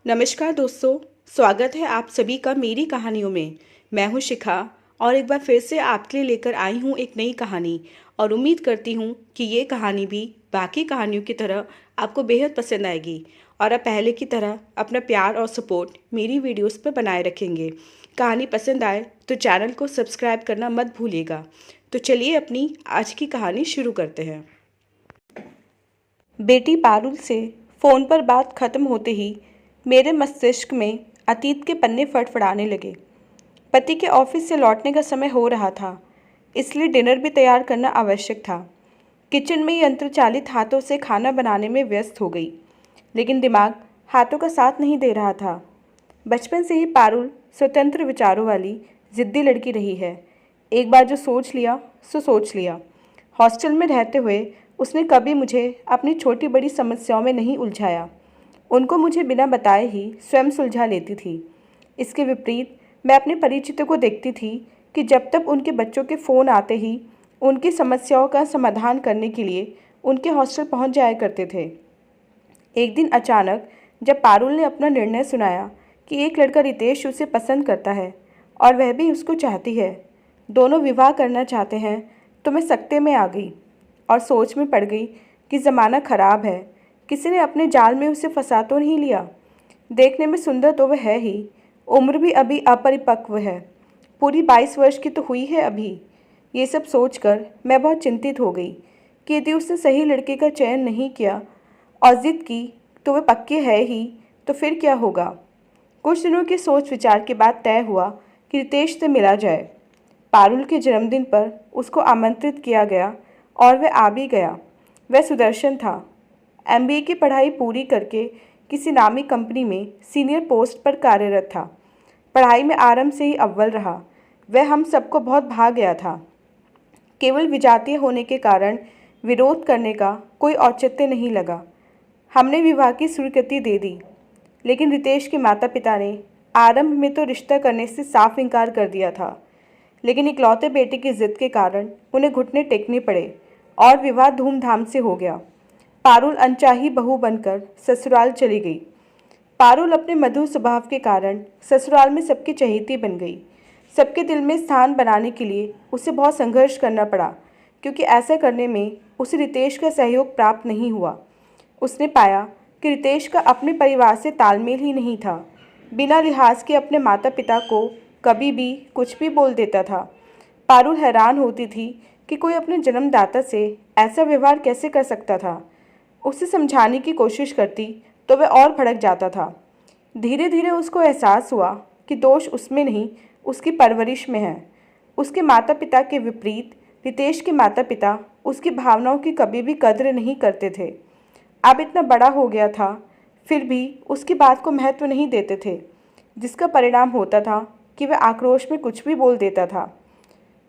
नमस्कार दोस्तों। स्वागत है आप सभी का मेरी कहानियों में। मैं हूं शिखा और एक बार फिर से आपके लिए लेकर आई हूं एक नई कहानी और उम्मीद करती हूं कि ये कहानी भी बाकी कहानियों की तरह आपको बेहद पसंद आएगी और आप पहले की तरह अपना प्यार और सपोर्ट मेरी वीडियोस पर बनाए रखेंगे। कहानी पसंद आए तो चैनल को सब्सक्राइब करना मत भूलिएगा। तो चलिए अपनी आज की कहानी शुरू करते हैं। बेटी पारुल से फ़ोन पर बात खत्म होते ही मेरे मस्तिष्क में अतीत के पन्ने फड़फड़ाने लगे। पति के ऑफिस से लौटने का समय हो रहा था, इसलिए डिनर भी तैयार करना आवश्यक था। किचन में यंत्र चालित हाथों से खाना बनाने में व्यस्त हो गई, लेकिन दिमाग हाथों का साथ नहीं दे रहा था। बचपन से ही पारुल स्वतंत्र विचारों वाली जिद्दी लड़की रही है। एक बार जो सोच लिया सो सोच लिया। हॉस्टल में रहते हुए उसने कभी मुझे अपनी छोटी बड़ी समस्याओं में नहीं उलझाया। उनको मुझे बिना बताए ही स्वयं सुलझा लेती थी। इसके विपरीत मैं अपने परिचितों को देखती थी कि जब तक उनके बच्चों के फ़ोन आते ही उनकी समस्याओं का समाधान करने के लिए उनके हॉस्टल पहुंच जाया करते थे। एक दिन अचानक जब पारुल ने अपना निर्णय सुनाया कि एक लड़का रितेश उसे पसंद करता है और वह भी उसको चाहती है, दोनों विवाह करना चाहते हैं, तो मैं सकते में आ गई और सोच में पड़ गई कि ज़माना ख़राब है। किसी ने अपने जाल में उसे फंसा तो नहीं लिया। देखने में सुंदर तो वह है ही, उम्र भी अभी अपरिपक्व है, पूरी 22 वर्ष की तो हुई है अभी। ये सब सोचकर मैं बहुत चिंतित हो गई कि यदि उसने सही लड़के का चयन नहीं किया और ज़िद की तो वह पक्के है ही, तो फिर क्या होगा। कुछ दिनों के सोच विचार के बाद तय हुआ कि रितेश से मिला जाए। पारुल के जन्मदिन पर उसको आमंत्रित किया गया और वह आ भी गया। वह सुदर्शन था। एमबीए की पढ़ाई पूरी करके किसी नामी कंपनी में सीनियर पोस्ट पर कार्यरत था। पढ़ाई में आरंभ से ही अव्वल रहा। वह हम सबको बहुत भा गया था। केवल विजातीय होने के कारण विरोध करने का कोई औचित्य नहीं लगा। हमने विवाह की स्वीकृति दे दी, लेकिन रितेश के माता पिता ने आरंभ में तो रिश्ता करने से साफ इनकार कर दिया था, लेकिन इकलौते बेटे की जिद के कारण उन्हें घुटने टेकने पड़े और विवाह धूमधाम से हो गया। पारुल अनचाही बहू बनकर ससुराल चली गई। पारुल अपने मधुर स्वभाव के कारण ससुराल में सबकी चहेती बन गई। सबके दिल में स्थान बनाने के लिए उसे बहुत संघर्ष करना पड़ा, क्योंकि ऐसा करने में उसे रितेश का सहयोग प्राप्त नहीं हुआ। उसने पाया कि रितेश का अपने परिवार से तालमेल ही नहीं था। बिना लिहाज के अपने माता पिता को कभी भी कुछ भी बोल देता था। पारुल हैरान होती थी कि कोई अपने जन्मदाता से ऐसा व्यवहार कैसे कर सकता था। उसे समझाने की कोशिश करती तो वह और भड़क जाता था। धीरे धीरे उसको एहसास हुआ कि दोष उसमें नहीं, उसकी परवरिश में है। उसके माता पिता के विपरीत रितेश के माता पिता उसकी भावनाओं की कभी भी कद्र नहीं करते थे। अब इतना बड़ा हो गया था, फिर भी उसकी बात को महत्व नहीं देते थे, जिसका परिणाम होता था कि वह आक्रोश में कुछ भी बोल देता था।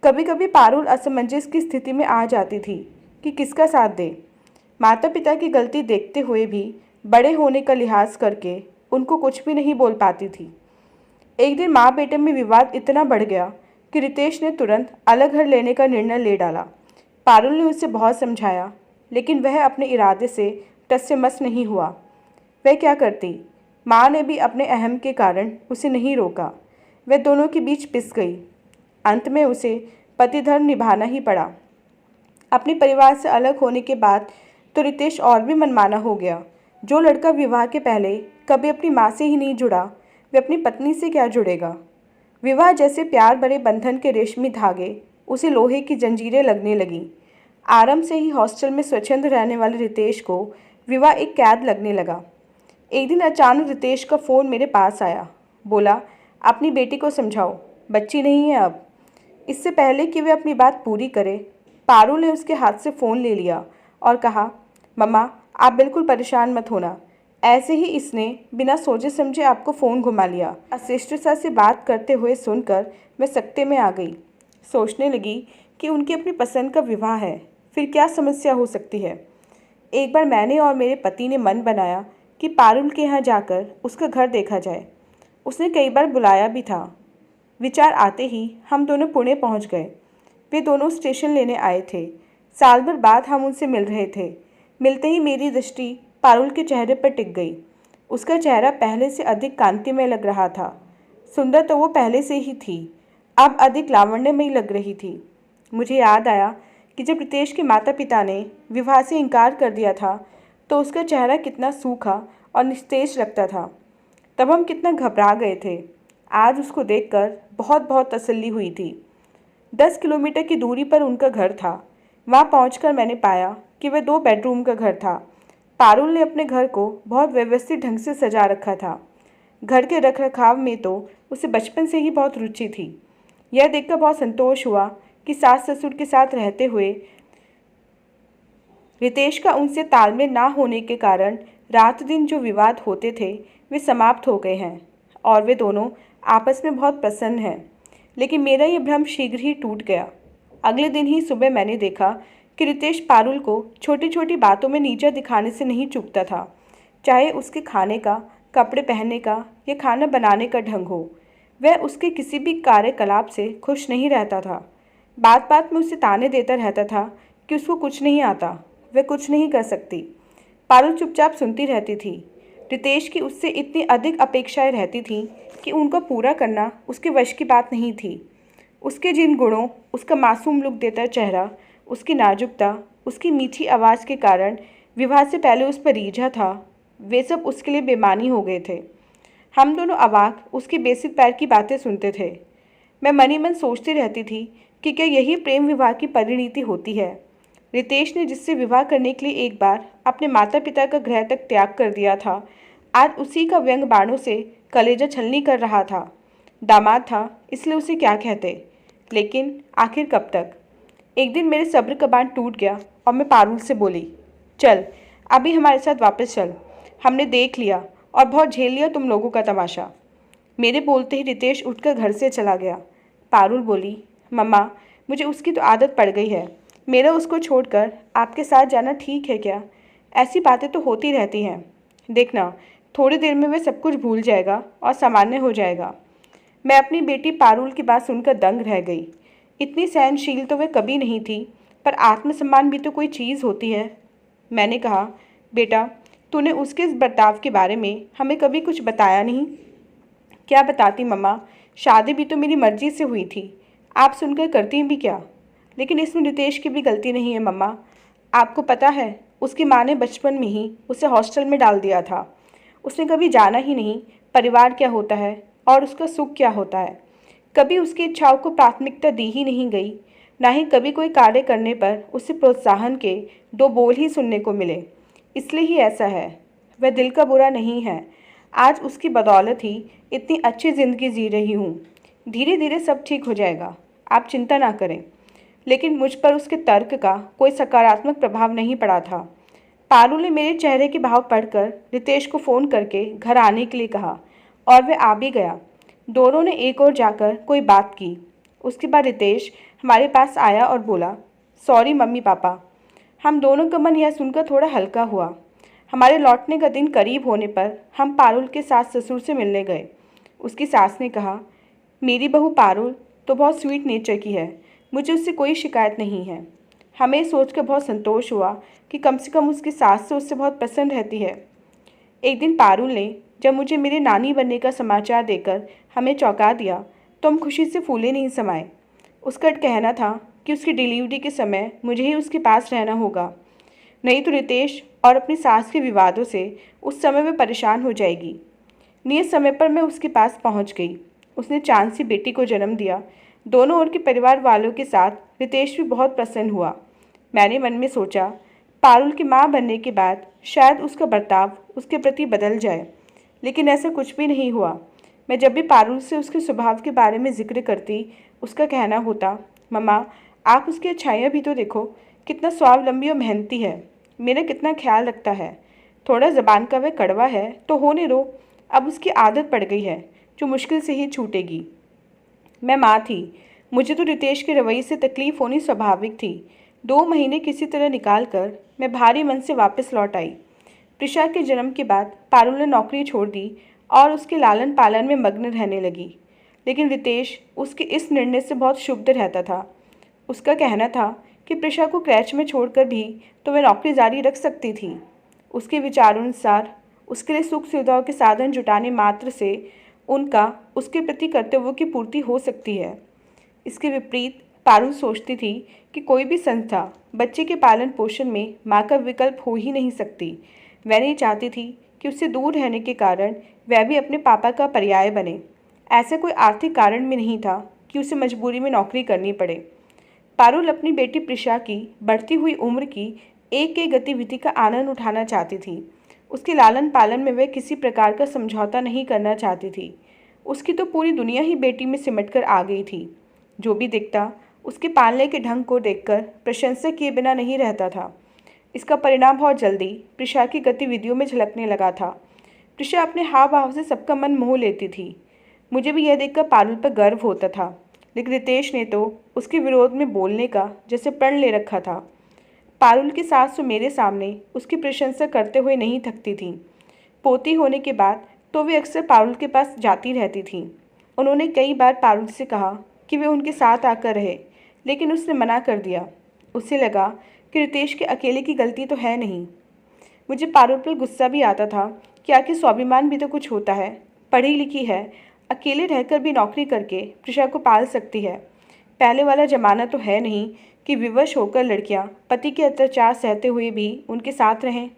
कभी कभी पारुल असमंजस की स्थिति में आ जाती थी कि किसका साथ दे। माता पिता की गलती देखते हुए भी बड़े होने का लिहाज करके उनको कुछ भी नहीं बोल पाती थी। एक दिन माँ बेटे में विवाद इतना बढ़ गया कि रितेश ने तुरंत अलग घर लेने का निर्णय ले डाला। पारुल ने उसे बहुत समझाया, लेकिन वह अपने इरादे से टस से मस नहीं हुआ। वह क्या करती, माँ ने भी अपने अहम के कारण उसे नहीं रोका। वह दोनों के बीच पिस गई। अंत में उसे पति धर्म निभाना ही पड़ा। अपने परिवार से अलग होने के बाद तो रितेश और भी मनमाना हो गया। जो लड़का विवाह के पहले कभी अपनी माँ से ही नहीं जुड़ा, वह अपनी पत्नी से क्या जुड़ेगा। विवाह जैसे प्यार भरे बंधन के रेशमी धागे उसे लोहे की जंजीरें लगने लगीं। आरंभ से ही हॉस्टल में स्वच्छंद रहने वाले रितेश को विवाह एक कैद लगने लगा। एक दिन अचानक रितेश का फ़ोन मेरे पास आया। बोला, अपनी बेटी को समझाओ, बच्ची नहीं है अब। इससे पहले कि वे अपनी बात पूरी करे, पारुल ने उसके हाथ से फ़ोन ले लिया और कहा, मम्मा आप बिल्कुल परेशान मत होना, ऐसे ही इसने बिना सोचे समझे आपको फ़ोन घुमा लिया। अशिष्टता से बात करते हुए सुनकर मैं सकते में आ गई। सोचने लगी कि उनकी अपनी पसंद का विवाह है, फिर क्या समस्या हो सकती है। एक बार मैंने और मेरे पति ने मन बनाया कि पारुल के यहाँ जाकर उसका घर देखा जाए। उसने कई बार बुलाया भी था। विचार आते ही हम दोनों पुणे पहुँच गए। वे दोनों स्टेशन लेने आए थे। साल भर बाद हम उनसे मिल रहे थे। मिलते ही मेरी दृष्टि पारुल के चेहरे पर टिक गई। उसका चेहरा पहले से अधिक कांतिमय लग रहा था। सुंदर तो वो पहले से ही थी, अब अधिक लावण्यमयी लग रही थी। मुझे याद आया कि जब रितेश के माता पिता ने विवाह से इनकार कर दिया था तो उसका चेहरा कितना सूखा और निस्तेज लगता था। तब हम कितना घबरा गए थे। आज उसको देखकर बहुत बहुत तसल्ली हुई थी। 10 किलोमीटर की दूरी पर उनका घर था। वहाँ पहुंचकर मैंने पाया कि वह 2 बेडरूम का घर था। पारुल ने अपने घर को बहुत व्यवस्थित ढंग से सजा रखा था। घर के रखरखाव में तो उसे बचपन से ही बहुत रुचि थी। यह देखकर बहुत संतोष हुआ कि सास ससुर के साथ रहते हुए रितेश का उनसे तालमेल ना होने के कारण रात दिन जो विवाद होते थे वे समाप्त हो गए हैं और वे दोनों आपस में बहुत प्रसन्न हैं। लेकिन मेरा ये भ्रम शीघ्र ही टूट गया। अगले दिन ही सुबह मैंने देखा कि रितेश पारुल को छोटी छोटी बातों में नीचा दिखाने से नहीं चूकता था, चाहे उसके खाने का, कपड़े पहनने का या खाना बनाने का ढंग हो। वह उसके किसी भी कार्यकलाप से खुश नहीं रहता था। बात बात में उसे ताने देता रहता था कि उसको कुछ नहीं आता, वह कुछ नहीं कर सकती। पारुल चुपचाप सुनती रहती थी। रितेश की उससे इतनी अधिक अपेक्षाएं रहती थीं कि उनको पूरा करना उसके वश की बात नहीं थी। उसके जिन गुणों, उसका मासूम लुक देता चेहरा, उसकी नाजुकता, उसकी मीठी आवाज़ के कारण विवाह से पहले उस पर रीझा था, वे सब उसके लिए बेमानी हो गए थे। हम दोनों अवाक उसके बेसिक पैर की बातें सुनते थे। मैं मन ही मन सोचती रहती थी कि क्या यही प्रेम विवाह की परिणति होती है। रितेश ने जिससे विवाह करने के लिए एक बार अपने माता पिता का गृह तक त्याग कर दिया था, आज उसी का व्यंग बाणों से कलेजा छलनी कर रहा था। दामाद था इसलिए उसे क्या कहते, लेकिन आखिर कब तक। एक दिन मेरे सब्र का बांध टूट गया और मैं पारुल से बोली, चल अभी हमारे साथ वापस चल, हमने देख लिया और बहुत झेल लिया तुम लोगों का तमाशा। मेरे बोलते ही रितेश उठकर घर से चला गया। पारुल बोली, मम्मा मुझे उसकी तो आदत पड़ गई है, मेरा उसको छोड़कर आपके साथ जाना ठीक है क्या? ऐसी बातें तो होती रहती हैं, देखना थोड़ी देर में वह सब कुछ भूल जाएगा और सामान्य हो जाएगा। मैं अपनी बेटी पारुल की बात सुनकर दंग रह गई। इतनी सहनशील तो वह कभी नहीं थी, पर आत्मसम्मान भी तो कोई चीज़ होती है। मैंने कहा, बेटा तूने उसके इस बर्ताव के बारे में हमें कभी कुछ बताया नहीं। क्या बताती मम्मा, शादी भी तो मेरी मर्जी से हुई थी, आप सुनकर करती भी क्या? लेकिन इसमें रितेश की भी गलती नहीं है मम्मा। आपको पता है उसकी माँ ने बचपन में ही उसे हॉस्टल में डाल दिया था। उसने कभी जाना ही नहीं परिवार क्या होता है और उसका सुख क्या होता है। कभी उसकी इच्छाओं को प्राथमिकता दी ही नहीं गई, ना ही कभी कोई कार्य करने पर उसे प्रोत्साहन के 2 बोल ही सुनने को मिले। इसलिए ही ऐसा है। वह दिल का बुरा नहीं है, आज उसकी बदौलत ही इतनी अच्छी ज़िंदगी जी रही हूँ। धीरे धीरे सब ठीक हो जाएगा, आप चिंता ना करें। लेकिन मुझ पर उसके तर्क का कोई सकारात्मक प्रभाव नहीं पड़ा था। पारुल ने मेरे चेहरे के भाव पढ़कर रितेश को फ़ोन करके घर आने के लिए कहा और वह आ भी गया। दोनों ने एक और जाकर कोई बात की। उसके बाद रितेश हमारे पास आया और बोला, सॉरी मम्मी पापा। हम दोनों का मन यह सुनकर थोड़ा हल्का हुआ। हमारे लौटने का दिन करीब होने पर हम पारुल के सास ससुर से मिलने गए। उसकी सास ने कहा, मेरी बहू पारुल तो बहुत स्वीट नेचर की है, मुझे उससे कोई शिकायत नहीं है। हमें सोचकर बहुत संतोष हुआ कि कम से कम उसकी सास से उससे बहुत पसंद रहती है। एक दिन पारुल ने जब मुझे मेरे नानी बनने का समाचार देकर हमें चौंका दिया तो हम खुशी से फूले नहीं समाए। उसका कहना था कि उसकी डिलीवरी के समय मुझे ही उसके पास रहना होगा, नहीं तो रितेश और अपनी सास के विवादों से उस समय वह परेशान हो जाएगी। नियत समय पर मैं उसके पास पहुंच गई। उसने चांद सी बेटी को जन्म दिया। दोनों ओर के परिवार वालों के साथ रितेश भी बहुत प्रसन्न हुआ। मैंने मन में सोचा, पारुल की माँ बनने के बाद शायद उसका बर्ताव उसके प्रति बदल जाए, लेकिन ऐसा कुछ भी नहीं हुआ। मैं जब भी पारुल से उसके स्वभाव के बारे में जिक्र करती, उसका कहना होता, मम्मा आप उसकी अच्छाइयाँ भी तो देखो, कितना स्वावलंबी और मेहनती है, मेरा कितना ख्याल रखता है। थोड़ा ज़बान का वह कड़वा है तो होने दो, अब उसकी आदत पड़ गई है जो मुश्किल से ही छूटेगी। मैं माँ थी, मुझे तो रितेश के रवैये से तकलीफ़ होनी स्वाभाविक थी। 2 महीने किसी तरह निकाल कर मैं भारी मन से वापस लौट आई। प्रिशा के जन्म के बाद पारुल ने नौकरी छोड़ दी और उसके लालन पालन में मग्न रहने लगी। लेकिन रितेश उसके इस निर्णय से बहुत क्षुब्ध रहता था। उसका कहना था कि प्रिशा को क्रैच में छोड़कर भी तो वह नौकरी जारी रख सकती थी। उसके विचारों अनुसार उसके लिए सुख सुविधाओं के साधन जुटाने मात्र से उनका उसके प्रति कर्तव्यों की पूर्ति हो सकती है। इसके विपरीत पारुल सोचती थी कि कोई भी संस्था बच्चे के पालन पोषण में माँ का विकल्प हो ही नहीं सकती। वह नहीं चाहती थी कि उससे दूर रहने के कारण वह भी अपने पापा का पर्याय बने। ऐसा कोई आर्थिक कारण भी नहीं था कि उसे मजबूरी में नौकरी करनी पड़े। पारुल अपनी बेटी प्रिशा की बढ़ती हुई उम्र की एक एक गतिविधि का आनंद उठाना चाहती थी। उसके लालन पालन में वह किसी प्रकार का समझौता नहीं करना चाहती थी। उसकी तो पूरी दुनिया ही बेटी में सिमट कर आ गई थी। जो भी दिखता उसके पालने के ढंग को देखकर प्रशंसा किए बिना नहीं रहता था। इसका परिणाम बहुत जल्दी प्रिशा की गतिविधियों में झलकने लगा था। प्रिशा अपने हाव भाव से सबका मन मोह लेती थी। मुझे भी यह देखकर पारुल पर गर्व होता था, लेकिन रितेश ने तो उसके विरोध में बोलने का जैसे प्रण ले रखा था। पारुल की सास तो मेरे सामने उसकी प्रशंसा करते हुए नहीं थकती थी। पोती होने के बाद तो वे अक्सर पारुल के पास जाती रहती थीं। उन्होंने कई बार पारुल से कहा कि वे उनके साथ आकर रहे, लेकिन उसने मना कर दिया। उसे लगा कि रितेश के अकेले की गलती तो है नहीं। मुझे पारुल पर गुस्सा भी आता था कि आखिर स्वाभिमान भी तो कुछ होता है। पढ़ी लिखी है, अकेले रहकर भी नौकरी करके प्रिशा को पाल सकती है। पहले वाला जमाना तो है नहीं कि विवश होकर लड़कियां पति के अत्याचार सहते हुए भी उनके साथ रहें।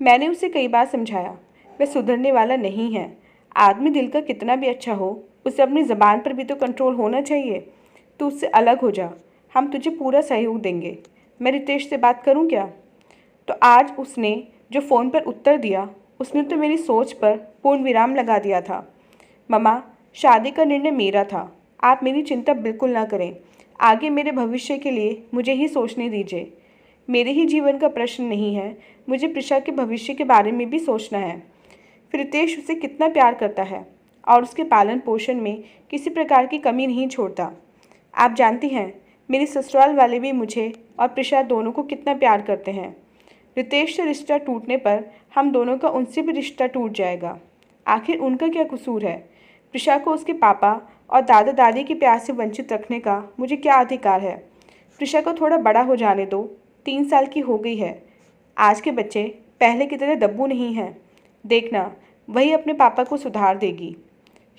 मैंने उसे कई बार समझाया, वह सुधरने वाला नहीं है। आदमी दिल का कितना भी अच्छा हो, उसे अपनी ज़बान पर भी तो कंट्रोल होना चाहिए। तू उससे अलग हो जा, हम तुझे पूरा सहयोग देंगे। मैं रितेश से बात करूं क्या? तो आज उसने जो फ़ोन पर उत्तर दिया, उसने तो मेरी सोच पर पूर्ण विराम लगा दिया था। मम्मा, शादी का निर्णय मेरा था, आप मेरी चिंता बिल्कुल ना करें। आगे मेरे भविष्य के लिए मुझे ही सोचने दीजिए। मेरे ही जीवन का प्रश्न नहीं है, मुझे प्रिशा के भविष्य के बारे में भी सोचना है। फिर रितेश उसे कितना प्यार करता है और उसके पालन पोषण में किसी प्रकार की कमी नहीं छोड़ता। आप जानती हैं, मेरे ससुराल वाले भी मुझे और प्रिशा दोनों को कितना प्यार करते हैं। रितेश से रिश्ता टूटने पर हम दोनों का उनसे भी रिश्ता टूट जाएगा। आखिर उनका क्या कसूर है? प्रिशा को उसके पापा और दादा दादी के प्यार से वंचित रखने का मुझे क्या अधिकार है? प्रिशा को थोड़ा बड़ा हो जाने दो, 3 साल की हो गई है। आज के बच्चे पहले की तरह दब्बू नहीं हैं। देखना, वही अपने पापा को सुधार देगी।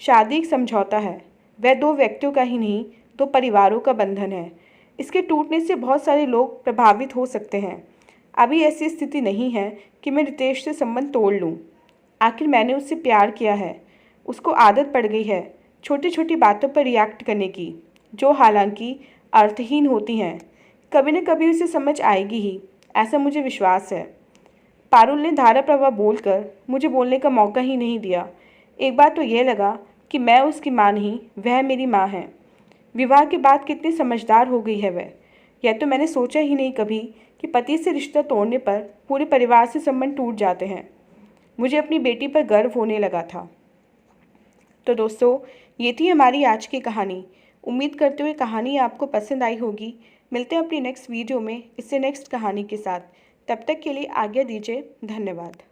शादी एक समझौता है, वह 2 व्यक्तियों का ही नहीं, 2 परिवारों का बंधन है। इसके टूटने से बहुत सारे लोग प्रभावित हो सकते हैं। अभी ऐसी स्थिति नहीं है कि मैं रितेश से संबंध तोड़ लूँ। आखिर मैंने उससे प्यार किया है। उसको आदत पड़ गई है छोटी छोटी बातों पर रिएक्ट करने की, जो हालांकि अर्थहीन होती हैं। कभी न कभी उसे समझ आएगी ही, ऐसा मुझे विश्वास है। पारुल ने धारा प्रवाह बोलकर मुझे बोलने का मौका ही नहीं दिया। एक बात तो यह लगा कि मैं उसकी माँ नहीं, वह मेरी माँ है। विवाह के बाद कितनी समझदार हो गई है वह। यह तो मैंने सोचा ही नहीं कभी कि पति से रिश्ता तोड़ने पर पूरे परिवार से संबंध टूट जाते हैं। मुझे अपनी बेटी पर गर्व होने लगा था। तो दोस्तों, ये थी हमारी आज की कहानी। उम्मीद करते हुए कहानी आपको पसंद आई होगी। मिलते हैं अपनी नेक्स्ट वीडियो में इससे नेक्स्ट कहानी के साथ। तब तक के लिए आज्ञा दीजिए। धन्यवाद।